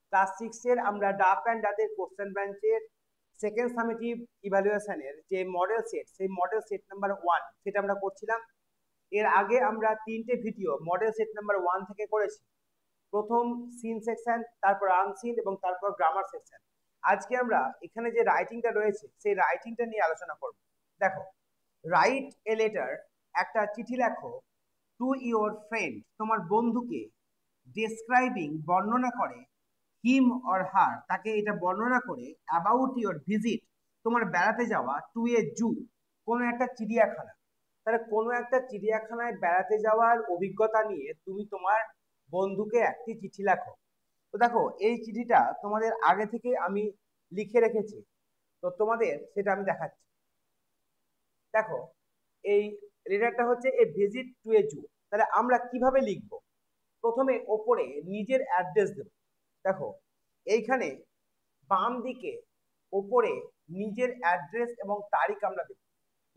Class 6 এর আমরা ডাক অ্যান্ড ডাতের কোশ্চেন ব্যাংকের সেকেন্ড সামেটিভ ইভ্যালুয়েশনের যে মডেল সেট, সেই মডেল সেট নাম্বার 1 সেটা আমরা করছিলাম। এর আগে আমরা 3টে ভিডিও মডেল সেট নাম্বার 1 থেকে করেছি। প্রথম সিন সেকশন, তারপর আনসিন এবং তারপর গ্রামার সেকশন। আজকে আমরা এখানে যে রাইটিংটা রয়েছে সেই রাইটিংটা নিয়ে আলোচনা করব। দেখো, রাইট এ লেটার, একটা চিঠি লেখো, টু ইওর ফ্রেন্ড, তোমার বন্ধুকে, ডেসক্রাইবিং বর্ণনা করে, হিম অর হার, তাকে এটা বর্ণনা করে, অ্যাবাউট ইওর ভিজিট, তোমার বেড়াতে যাওয়া, টু এ জু, কোনো একটা চিড়িয়াখানা। তাহলে কোনো একটা চিড়িয়াখানায় বেড়াতে যাওয়ার অভিজ্ঞতা নিয়ে তুমি তোমার বন্ধুকে একটি চিঠি লেখো। তো দেখো, এই চিঠিটা তোমাদের আগে থেকে আমি লিখে রেখেছি, তো তোমাদের সেটা আমি দেখাচ্ছি। দেখো, এই লেটারটা হচ্ছে এ ভিজিট টু এ জু। তাহলে আমরা কিভাবে লিখবো? প্রথমে ওপরে নিজের অ্যাড্রেস দেব। দেখো, এইখানে বাম দিকে ওপরে নিজের অ্যাড্রেস এবং তারিখ আমরা দেব।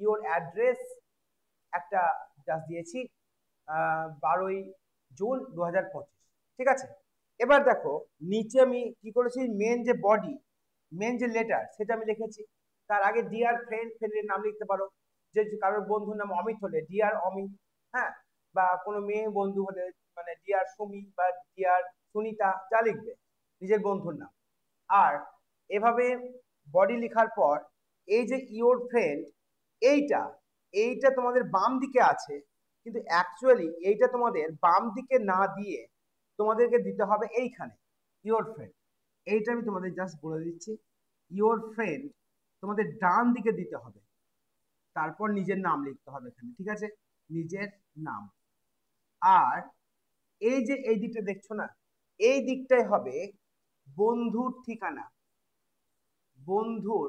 ইওর অ্যাড্রেস একটা জাস্ট দিয়েছি, 12ই জুন 2025। ঠিক আছে, এবার দেখো নিচে আমি কি করেছি, মেন যে বডি, মেন যে লেটার সেটা আমি লিখেছি। তার আগে ডিয়ার ফ্রেন্ড, ফ্রেন্ডের নাম লিখতে পারো। যে কারোর বন্ধুর নাম অমিত হলে ডিয়ার অমিত, হ্যাঁ, বা কোনো মেয়ে বন্ধু হলে মানে ডিয়ার সুমি বা ডিয়ার সুনিতা, যা লিখবে নিজের বন্ধুর নাম। আর এভাবে বডি লেখার পর এই যে ইওর ফ্রেন্ড, এইটা এইটা তোমাদের বাম দিকে আছে, কিন্তু অ্যাকচুয়ালি এইটা তোমাদের বাম দিকে না দিয়ে তোমাদেরকে দিতে হবে এইখানে, ইওর ফ্রেন্ড। এইটা আমি তোমাদের জাস্ট বলে দিচ্ছি, ইওর ফ্রেন্ড তোমাদের ডান দিকে দিতে হবে, তারপর নিজের নাম লিখতে হবে এখানে। ঠিক আছে, নিজের নাম। আর এই যে এই দিকটা দেখছো না, এই দিকটাই হবে বন্ধুর ঠিকানা, বন্ধুর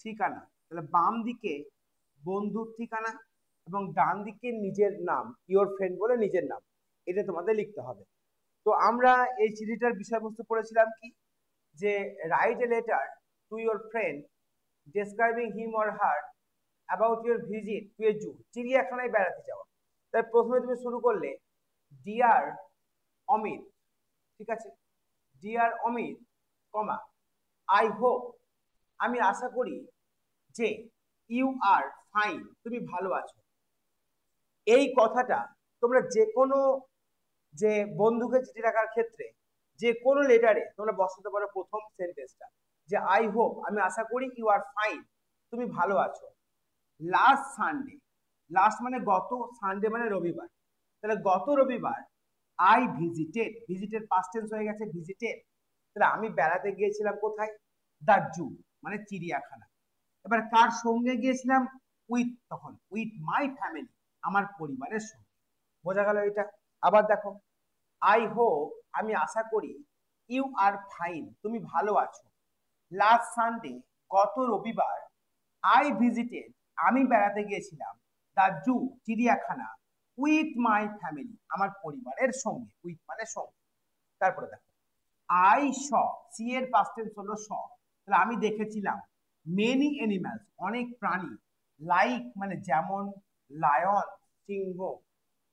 ঠিকানা। তাহলে বাম দিকে বন্ধুর ঠিকানা এবং ডান দিকে নিজের নাম, ইওর ফ্রেন্ড বলে নিজের নাম, এটা তোমাদের লিখতে হবে। তো আমরা এই চিঠিটার বিষয়বস্তু পড়েছিলাম কি, যে write a letter to your friend describing him or her about your visit to a zoo, চিড়িয়াখানায় বেড়াতে যাওয়া। তাই প্রথমে তুমি শুরু করলে ডিয়ার অমিত, ঠিক আছে, dear Amit, comma, I hope, আমি আশা করি যে, ইউ আর ফাইন, তুমি ভালো আছো। এই কথাটা তোমরা যে কোনো যে বন্ধুকে চিঠি রাখার ক্ষেত্রে যে কোনো লেটারে তোমরা বসাতে পারো প্রথম সেন্টেন্সটা, যে আই হোপ, আমি আশা করি, ইউ আর ফাইন, তুমি ভালো আছো। লাস্ট সানডে, লাস্ট মানে গত, সানডে মানে রবিবার, তাহলে গত রবিবার I visited, visited past tense হয়ে গেছে, ভিজিটেড। তাহলে আমি বেড়াতে গিয়েছিলাম কোথায়, দ্য জু, মানে চিড়িয়াখানা। এবার কার সঙ্গে গিয়েছিলাম, উইথ, তখন উইথ মাই ফ্যামিলি, আমার পরিবারের সঙ্গে। বোঝা গেল এটা? আবার দেখো, আই হোপ, আমি আশা করি, ইউ আর ফাইন, তুমি ভালো আছো। লাস্ট সানডে, গত রবিবার, আই ভিজিটেড, আমি বেড়াতে গিয়েছিলাম, দ্য জু, চিড়িয়াখানা, উইথ মাই ফ্যামিলি, আমার পরিবারের সঙ্গে, উইথ মানে সঙ্গে। তারপরে দেখো, আই স, সি এর পাস্ট টেন্স হলো স, তাহলে আমি দেখেছিলাম, মেনি অ্যানিমালস, অনেক প্রাণী, লাইক মানে যেমন, লায়ন সিংহ,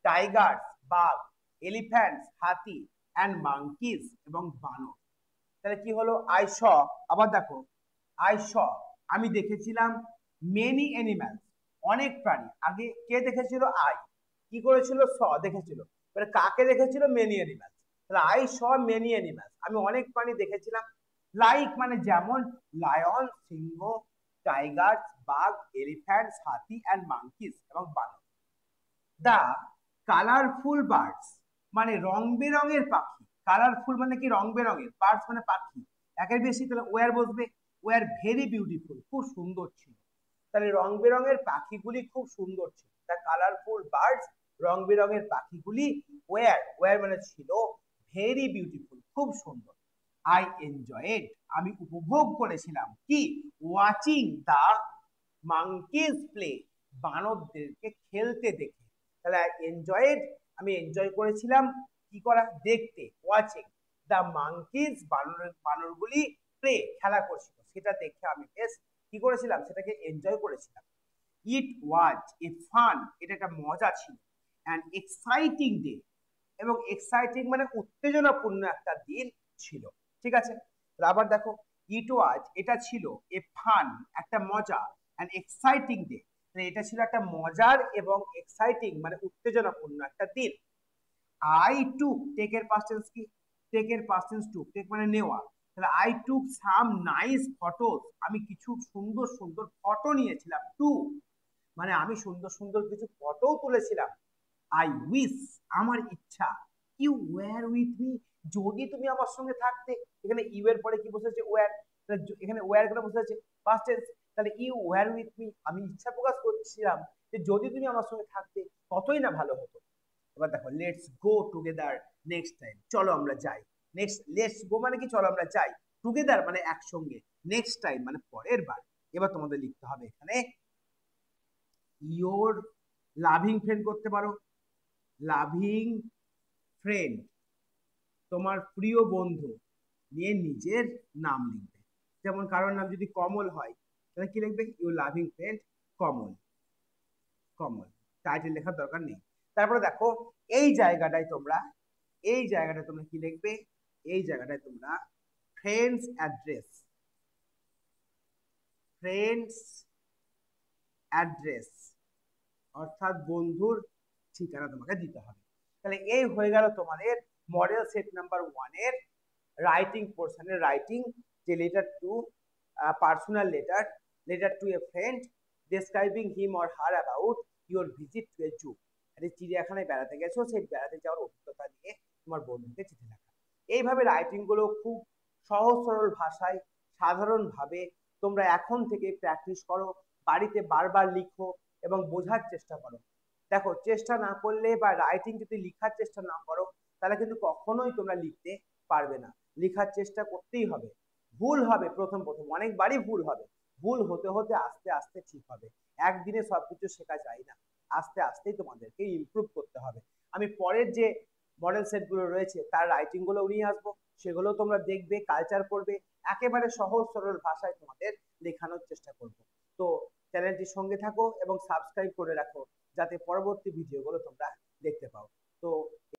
টাইগার্স বাঘ, এলিফ্যান্টস হাতি, অ্যান্ড মাঙ্কিজ এবং বানর। তাহলে কি হলো, আই স, আবার দেখো, আই স, আমি দেখেছিলাম, মেনি অ্যানিমালস, অনেক প্রাণী। আগে কে দেখেছিল, আই, কি করেছিল, স দেখেছিল, মানে কাকে দেখেছিল, মেনি অ্যানিমালস। তাহলে আই স মেনি অ্যানিমালস, আমি অনেক প্রাণী দেখেছিলাম। লাইক মানে যেমন, লায়ন সিংহ, টাইগার বাঘ, এলিফ্যান্ট হাতি, অ্যান্ড মাঙ্কিজ এবং বানর। দা কালারফুল বার্ডস মানে রং বেরঙের পাখি, কালারফুল মানে কি, রং বেরঙের, বার্ডস মানে পাখি, একের বেশি, তাহলে ওয়ার বসবে, ওয়ার ভেরি বিউটিফুল, খুব সুন্দর ছিল। তাহলে রং বেরঙের পাখিগুলি খুব সুন্দর ছিল, দ্য কালারফুল বার্ডস, রং বেরঙের পাখিগুলি, ওয়ার, ওয়ার মানে ছিল, ভেরি বিউটিফুল, খুব সুন্দর। আই এনজয়েড, আমি উপভোগ করেছিলাম কি, ওয়াচিং দা মাঙ্কিজ প্লে, বানরদেরকে খেলতে দেখে। তাহলে এনজয়েড, আমি এনজয় করেছিলাম, কি করা, দেখতে, ওয়াচিং দা মাঙ্কিজ, বানরগুলি প্লে, খেলা করছিল, সেটা দেখে আমি বেশ কি করেছিলাম, সেটাকে এনজয় করেছিলাম। ইট ওয়াজ এ ফান, এটা একটা মজা ছিল, অ্যান্ড এক্সাইটিং ডে, এবং এক্সাইটিং মানে উত্তেজনাপূর্ণ একটা দিন ছিল। ঠিক আছে। আবার দেখো, ইট ওয়াজ, এটা ছিল এ ফান, একটা মজা, অ্যান্ড এক্সাইটিং ডে, এটা ছিল একটা মজার এবং এক্সাইটিং মানে উত্তেজনাপূর্ণ একটা দিন। আই টুক, টেকের পাস্ট টেন্স কি? টেকের পাস্ট টেন্স টুক, টেক মানে নেওয়া। তাহলে I took some nice photos, আমি কিছু সুন্দর সুন্দর ফটো নিয়েছিলাম। টু মানে আমি সুন্দর সুন্দর কিছু ফটো তুলেছিলাম। আই উইশ, আমার ইচ্ছা, ইউ ওয়্যার উইথ মি, যদি তুমি আমার সঙ্গে থাকতে। এখানে ইউ এর পরে কি বসেছে? ওয়্যার। এখানে ওয়্যার গুলো বসেছে পাস্ট টেন্স। তাহলে ইউ ওয়্যার উইথ মি, আমি ইচ্ছা প্রকাশ করছিলাম যে যদি তুমি আমার সঙ্গে থাকতে কতই না ভালো হতো। এবার দেখো, let's go together next time, চলো আমরা যাই। নেক্সট, লেটস গো মানে কি? চলো আমরা যাই। টুগেদার মানে একসঙ্গে। নেক্সট টাইম মানে পরের বার। এবার তোমাদের লিখতে হবে এখানে ইয়োর লাভিং ফ্রেন্ড করতে পারো, লাভিং ফ্রেন্ড, তোমার প্রিয় বন্ধু নিয়ে নিজের নাম লিখবে। যেমন কারোর নাম যদি কমল হয় তাহলে কি লিখবে? You loving friend Kamal. Kamal, title লেখার দরকার নেই। তারপরে দেখো, এই জায়গাটায় তোমরা, এই জায়গাটায় তোমরা কি লিখবে? এই জায়গাটায় তোমরা ফ্রেন্ডস অ্যাড্রেস, ফ্রেন্ডস অ্যাড্রেস অর্থাৎ বন্ধুর ঠিকানা তোমাকে দিতে হবে। তাহলে এই হয়ে গেল তোমাদের মডেল সেট নাম্বার 1 এর রাইটিং পোর্শনের রাইটিং, যে letter to, personal letter, letter to a friend, describing him or her about your visit to a zoo, একটা চিড়িয়াখানায় বেড়াতে গেছো, সেই বেড়াতে যাওয়ার অভিজ্ঞতা নিয়ে তোমার বন্ধুকে চিঠি লেখা। এইভাবে রাইটিং গুলো খুব সহজ সরল ভাষায়, সাধারণভাবে তোমরা এখন থেকে প্র্যাকটিস করো, বাড়িতে বারবার লিখো এবং বোঝার চেষ্টা করো। দেখো, চেষ্টা না করলে বা রাইটিং যদি লিখার চেষ্টা না করো তাহলে কিন্তু কখনোই তোমরা লিখতে পারবে না। লেখার চেষ্টা করতেই হবে। ভুল হবে প্রথম প্রথম, অনেকবারই ভুল হবে। ভুল হতে হতে আস্তে আস্তে ঠিক হবে। একদিনে সবকিছু শেখা যায় না, আস্তে আস্তেই তোমাদেরকে ইমপ্রুভ করতে হবে। আমি পরের যে মডেল সেট গুলো রয়েছে তার রাইটিং গুলো নিয়ে আসবো, সেগুলো তোমরা দেখবে, কালচার করবে, একেবারে সহজ সরল ভাষায় তোমাদের লেখানোর চেষ্টা করব। তো চ্যানেলটির সঙ্গে থাকো এবং সাবস্ক্রাইব করে রাখো যাতে পরবর্তী ভিডিওগুলো তোমরা দেখতে পাও। তো